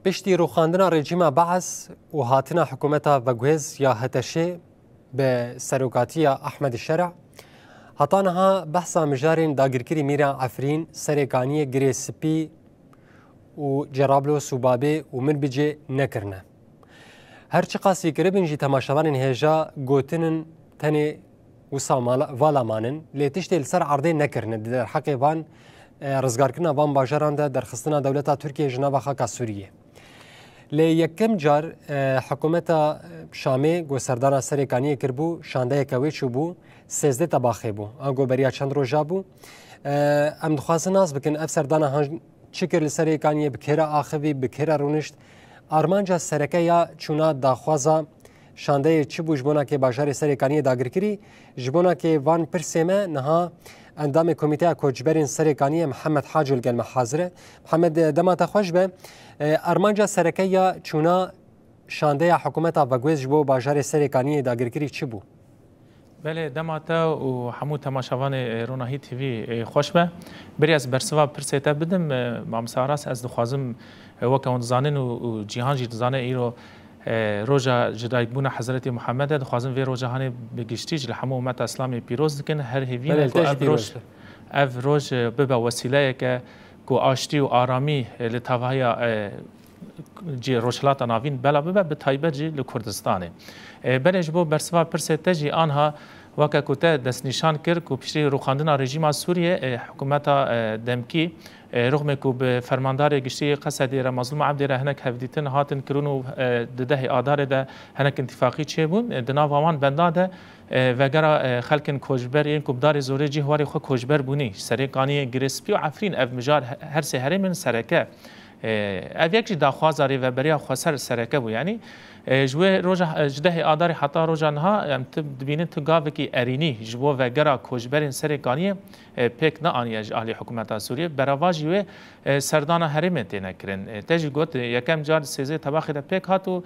پشتی روخاندنا رژیم بعث و هاتنا حکومتا وگویز یا هتشه به سروکاتی احمد شرع هاتانها بحثا مجارین داگرکری میرا عفرین سرکانی گری سپی و جرابلوس و بابه و من بجه نکرنه هرچی قاسی کربن جی تماشاوان هجا گوتنن تنی وسا والا مانن لیتشتی لسر عرضه نکرنه در حق وان رزگار کردن وان باجران ده در خستنا دولتا ترکیه جناب خاک سوریه لی یکم جار حکومت شامی گو سردان سرکانی کربو شانده کوی چوبو 13 تباخی بو آنگو بریا چند روزا بو ام دخواست ناز بکن اف سردان هنج چکر لسرکانی بکره آخوی بکره رونشت آرمانجا سرکه یا چونا داخوازا شانده چی بو جبونا که باجار سرکانی داگر کری جبونا که وان پرسیمه نها اندام کمیته کوچبرین سرکانی محمد حاج الگل محاضره محمد دمات خوش به ارمانجا سرکه یا چونا شانده حکومت وگویز جبو باجار سرکانی داگر کری چی بو؟ بله دماتا و همو تماشاوان روناهی تیوی خوش به بری از برسوا پرسیتا بدم مامساراس از دخوازم وکه زانن و جهان جی زانه ایرو روجا جدایبونا حضرت محمد دخوازم وی روجا هانه بگشتیج لحمو امت اسلامی پیروز دکن هر هیوین اف روج ببا وسیله که کو آشتی و آرامی لتاوهایا جی روشلات ناوین بلا ببا به تایبه جی لکردستانه بلش بو برسوا پرسیتا جی آنها وکه کتا دست نشان کرد که پیشی روخاندن رژیم سوریه حکومت دمکی رغم که به فرماندار گشتی قصدی را مظلوم عبدی را هنک هفدیتن هاتن کرونو ده آدار ده هنک انتفاقی چه بون دنا وامان بنداده وگرا خلکن کوجبر این کبدار زوری جهواری خو کوجبر بونی سرکانی گریسپی و عفرین اف مجار هر سه هری من سرکه اف یک جدا خوازاری و بریا خواسر سرکه بو یعنی جوه روجا جده آداری حتی روجا نها دبینن تو گاوه کی ارینی جوه وگرا کوجبرین سرکانی پیک نه آنی اهلی حکومت سوریه برواجی و سردان هرم تینه کرن تجی گوت یکم جار سیزه تباخی ده پیک هاتو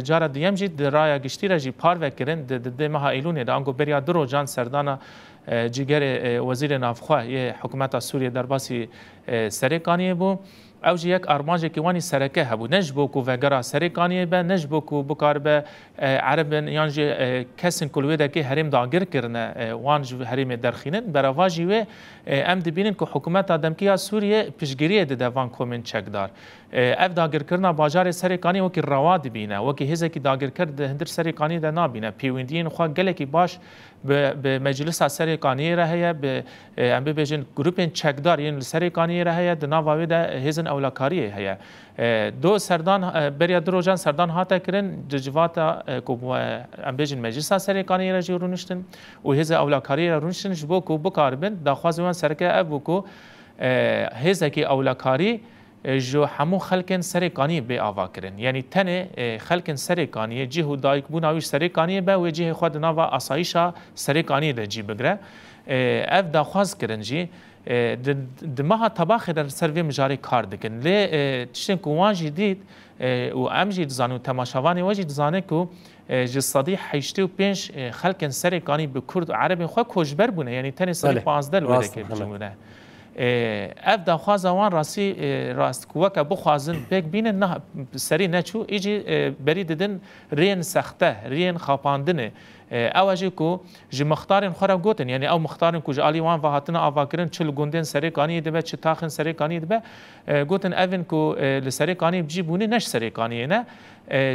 جار دیم جی درای گشتی را جی پار وکرن ده مها ایلونه ده انگو بریا درو جان سردان جیگر وزیر نافخواه یه حکومت سوریه در باسی سرکانی بو او جی یک ارمانجه که وانی سرکه هبو نجبو کو وگرا سرکانی به نجبو کو بکار به عربن یانجی کسین کلوی ده که هریم داگر کرنه وانج هریم درخینن برواجی و ام دبینن که حکومت دمکیه سوریه پیشگیری ده وان کومن چکدار اف داگر کرنا باجار سرکانی وکی رواد بینه وکی هزه کی داگر کرد هندر سرکانی ده نابینه پیوندین خو گله کی باش به مجلس سرکانی رهه به ام بجن گروپن چکدار یعنی سرکانی رهه ده ناوی ده هزن اولکاری هيا دو سردان بريا دروجان سردان هاتا كرن جواتا كو ام بيجن مجلس سركاني رجي رونشتن وهذا اولكاري رونشتن جبوكو بكاربن داخوازوان سركه ابوكو هذا كي اولكاري جو همو خلکن سرکانی به آوا کرن یعنی تنه خلکن سرکانی جهو دایک بوناویش سرکانی به و جه خود نوا آسایشا سرکانی ده جی بگره اف داخواز کرن جی دماها طباخ در سروی مجاری کار دکن لی تشتن کوان جدید و ام جید زانو تماشاوانی و جید زانه کو جسادی 85 خلکن سرکانی به کرد و عربی خو کوجبر بونه یعنی تنه سری 15 لوده که بجمونه اف داخواز وان راسی راست کوک بخوازن بک بین نه سری نچو ایجی بری ددن رین سخته رین خاپاندنه اوجی کو ج مختارن خورا گوتن یعنی او مختارن کو جالی وان وهاتنا اواکرن چل گوندن سری کانی دبه چ تاخن سری کانی دبه گوتن اون کو لسری کانی بجیبونه نش سری کانی نه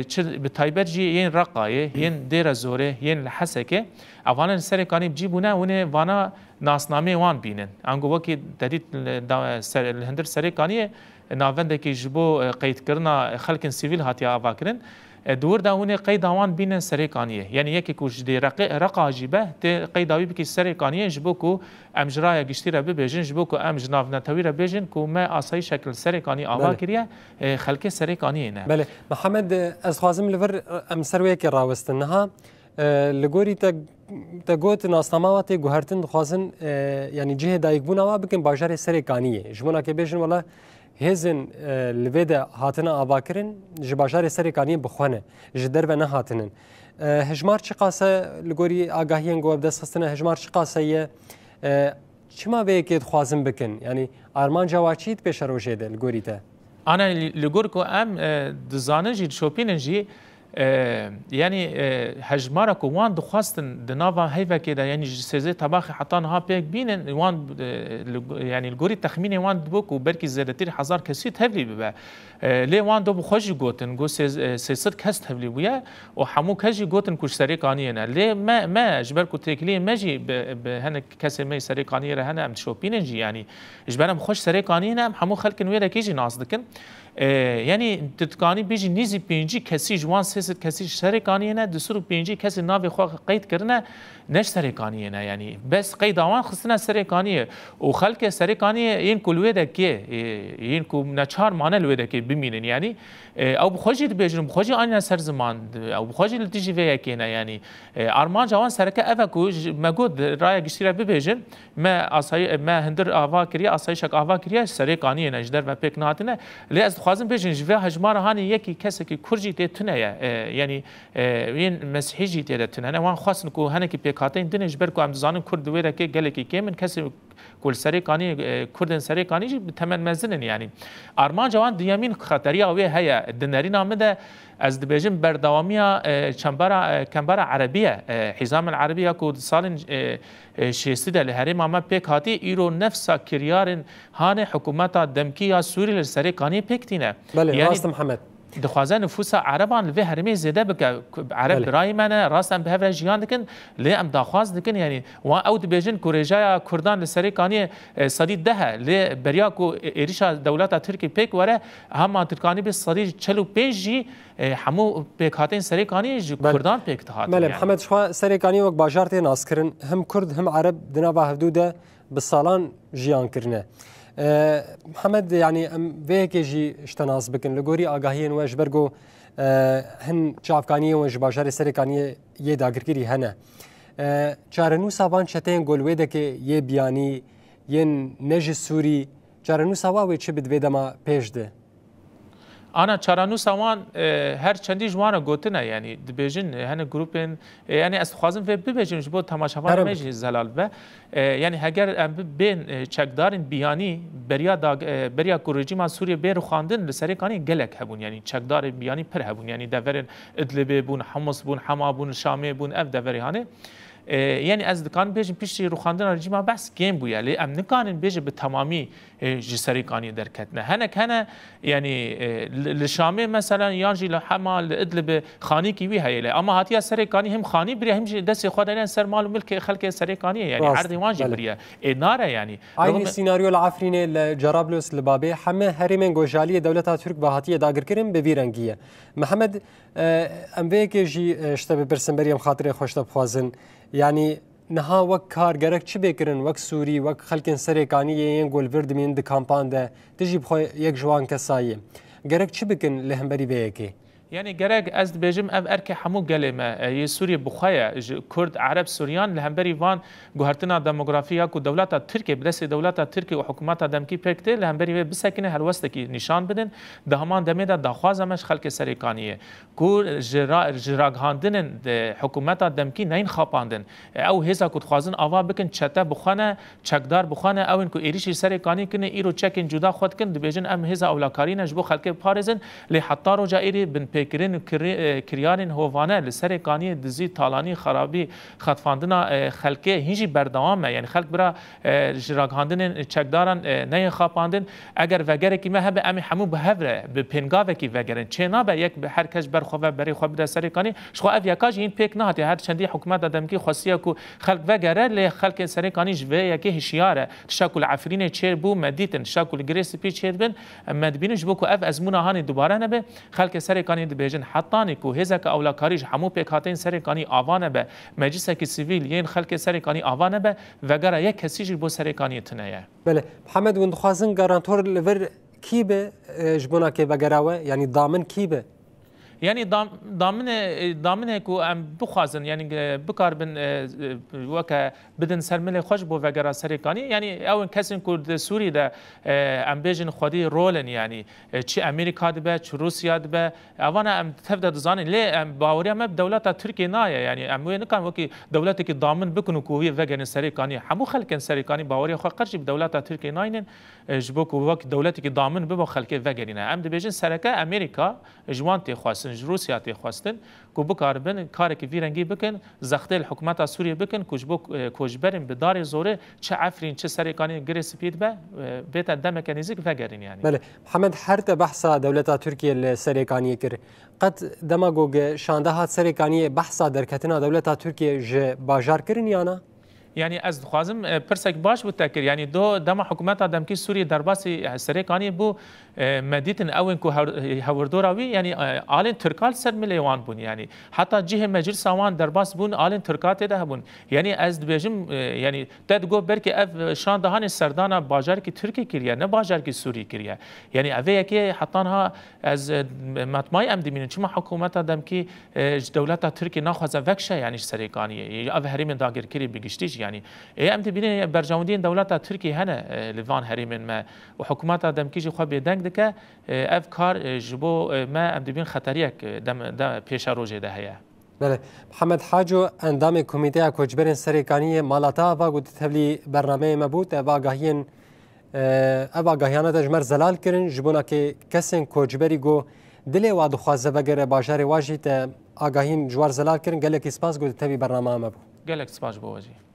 چ بتایبت جی ین رقایه ین دیر زوره ین لحسکه اوان سری کانی بجیبونه ونه وانا ناسنامه وان بینن انگو وکی ددید هندر سری کانی ناونده کی جبو قید کرنا خلکن سیویل هاتیا اواکرن دور داونه قید آوان بینن سرکانیه یعنی یکی کوش دی رقا جیبه تی قید آوی بکی سرکانیه جبو کو امجرای گشتی را ببیجن جبو کو امجناف نتوی را ببیجن کو ما آسای شکل سرکانی آوا کریه خلک سرکانیه نه بله محمد از خوازم لور ام سروی که راوستنها لگوری تا گوت ناسناماواتی گوهرتن خوازن یعنی جه دایک بونا ما بکن باجار سرکانیه جمونا که بیجن والا هزن لویده هاتنا آباکرین جباجار سرکانی بخوانه جدر و نه هاتنن هجمار چه قاسه لگوری آگاهیان گواب دست خستنه هجمار چه قاسه یه چما به که خوازم بکن یعنی آرمان جواچید پیش روشه ده لگوری ته أنا لجوركو أم دزانجي شوبينجي يعني هجمارك وان دخواستن دنافا هيفا كده يعني سيزي طباخي حطانها بيك بين وان يعني الجوري تخميني وان دبوك وبركي زادتير حزار كسيت هفلي ببا ليه وان دو بخوش جوتن جو سيصد كست هفلي ويا وحمو كجي جوتن كوش سريقانينا ليه ما جبركو تيكلي ماجي بهنا كسي مي سريقانيه هنا ام شوبينجي يعني جبرنا بخوش سريقانينا حمو خلكن ويدا كيجي ناصدكن يعني تتكاني بيجي نيزي بينجي كسي جوان سيست كسي سريقانينا دسرو بينجي كسي نافي خو قيد كرنا نش سريقانينا يعني بس قيد اوان خصنا سريقانيه وخلك سريقانيه ينكو الويدا كي ينكو نچار معنى الويدا كي بمينن يعني او بخوجي بيجن بخوجي انا سر زمان او بخوجي لتيجي فيا كينا يعني ارمان جوان سركه افكو مجود راي قشيره ببيجن ما اصاي ما هندر اوا كريا اصايشك اوا كريا سريقانيه نجدر و بيك ناتنا لي خوازم بيجن جوا هجمار هاني يكي كسكي كرجي تتنا يعني وين مسيحي تتنا انا وان خاص نكو هنكي بيكاتين دنج بركو ام زانم كرد ويدا كي قالكي كيمن كسي كل سريقاني كردن سريقاني بثمن مزن يعني ارمان جوان ديامين خطريه وهي هي الدنارينا مدى از دبيجن بردواميا كمبرا عربيه حزام العربيه كود سالن شيستدا لهرم ما بيك هاتي ايرو نفسا كريارن هانه حكومتا دمكيه سوري للسريقاني بيكتينا يعني راست محمد دخوازن نفوس عربان لفي هرمي زياده بك عرب راي مانا راستن بهفر جيان دكن لي ام داخواز دكن يعني وا او دبيجن كوريجايا كردان لسريقاني صديد ده لي برياكو اريشا دولتا تركي بيك ورا هم تركاني بالصديد چلو بيجي حمو بيك هاتين سريقاني كردان بيك تهات يعني محمد شوا سريقاني وك باجارتي ناسكرن هم كرد هم عرب دنابا هفدوده بالصالان جيان كرنه محمد يعني فيك جي اشتناس بكن لغوري آگاهين وش برگو هن چافکانی و جباجار سرکانی یه داگرگیری هنه چارنو سابان چتین گلویده که یه بیانی یه نج سوری چارنو ساباوی چه بدویده ما پیش ده أنا چارانو سوان هر چندی جوانا گوتنه يعني دبيجن هن جروبين يعني استخوازم في ببيجن جبو تماشاوان ميجي زلال به يعني هگر بين چکدارن بیانی بریا رژیم سوریه بیر خواندن لسرکانی گلک هبون يعني چکدار بیانی پر هبون يعني دورن ادلب بون حمص بون حما بون شامي بون اف دوری هانه يعني از دکان بیشتر پیشی روخاندن رژیم بس گیم بوده لی ام نکانن بیشتر به تمامی جسریکانی درکتنه هنک هنه يعني لشامي مثلا يانجي لحما لادلب خاني كيوي هي اما هاتيا سريكاني هم خاني بريا هم دس خدنا سر مال وملك خلق سريكاني يعني عرض وانجي بريا ناره يعني اي سيناريو العفريني لجرابلس لبابي حما هرمن جوجاليه دولتها ترك بهاتيه داگر كرم بفيرنگيه محمد ام ويك جي اشتبه برسمبريم خاطري خوشته بخوازن يعني نها وك كار گرك چه بكرن وك سوري وك خلقن سريكاني ين گول ورد من د كامبان ده تجي بخو يك جوان كسايه گرك چه بكن لهمبري بيكي يعني جرق أزد بيجم أب أركي حمو قلمة يسوريا بخايا كرد عرب سوريان لهمبري فان جوهرتنا ديموغرافيا كو دولتا تركيا بدس دولتا تركيا وحكوماتها دمكي بيكتي لهمبري بسكنه هالوستكي نشان بدن دهمان دميدا دخوازه مش خلق سريكانيه كو جراغ هاندن حكوماتها دمكي نين خاباندن او هيزا كو خوازن اوا بكن چتا بخانه چکدار بخانه او انكو ايريشي سريكاني كن ايرو چكن جدا خود كن دبيجن ام هيزا اولاكارين جبو خلق بارزن لي حتى رو جائري بن پیکرین کریارین هوانه لسرکانی دزی تالانی خرابی خطفاندنا خلقه هیچی بردوامه یعنی خلق برا جراغاندن چکداران نه خاپاندن اگر وگره کی مه به امی حمو به هفره به پنگاوه کی وگرن چه نه به یک هر کس برخواه بری خواه بده سرکانی شخو اف یکاج این پیک نه هر چندی حکومت دمکی خاصیه کو خلق وگره ل خلق سرکانی جوه یکی هشیاره تشکل عفرین چه بو مدیتن تشکل گریس پی چه بن مدبینش بو کو اف ازمونه هانی دوباره نه به خلق سرکانی بيجن حطاني كو هزك اولا كاريج حمو بيكاتين سريكاني آوانه به مجلسك سيفيل ين خلق سريكاني آوانه به وگرا یک کسیج بو سريكاني تنايا بله محمد وند خوازن گارانتور لور کی به جبونا که وگراوه یعنی ضامن کی به يعني ضامنه کو ام بخوازن يعني بکار بن وک بدن سرمل خوش بو وگرا سرکانی يعني او کسین کو سوری ده ام بیجن خودی رولن يعني چی امریکا ده چی روسیا ده اوانا ام تفد زان لی ام باوریا مب دولت ترکیه نه يعني ام وين كان وكي دولتي کی ضامن بکنو کو وی وگن سرکانی همو خلکن سرکانی باوریا خو قرش دولت ترکیه نه جبو کو وک دولتي کی ضامن بو خلک وگرینه ام ده بیجن سرکه امریکا جوان تی خواستن روسیا تی خواستن کو بکار بن کار کی ویرنگی بکن زخته الحکومت سوریه بکن کوجبو کوجبرن به دار زوره چه عفرین چه سرکانی گری سپید به بیت دم مکانیزیک وگرین يعني بله محمد حرت بحث دولت ترکیه السرکانی کر قد دماغوگ شانده هات سرکانی بحث درکتنا دولت ترکیه ج باجار کرن یانا يعني از خوازم پرسک باش بود تکر يعني دو دم حکومت آدم کی سوریه درباسی سرکانی بو مدیتن اون کو هوردوراوی يعني آلین ترکال سر ملیوان بون يعني حتی جه مجلس آوان درباس بون آلین ترکات ده بون يعني از بیجم يعني تد گو برکی اف شان دهان سردانا باجار کی ترکی کریه نه باجار کی سوری کریه يعني اوه کی حتی ها از مطمئن ام دیمین چما حکومت آدم کی دولت ترکی نخوازه وکشه يعني سرکانی اوه هریم داگر کری بگشتیش يعني ام تبين برجاوندين دولت تركيا هنا لفان هريمن ما وحكومات دم كيجي خو بيدنگ دك افكار جبو ما ام تبين خطريك دم پیش روجه ده هيا بله محمد حاجو اندام کمیته کوچبرین سرکانی مالاتا و گوت تبلی برنامه مبوت واگاهین واگاهیانه دجمر زلال کرن جبونا که کسین کوچبری گو دلی و دخوازه وگره باجار واجیت آگاهین جوار زلال کرن گله کی سپاس گوت تبی برنامه مبو گله سپاس بو وجی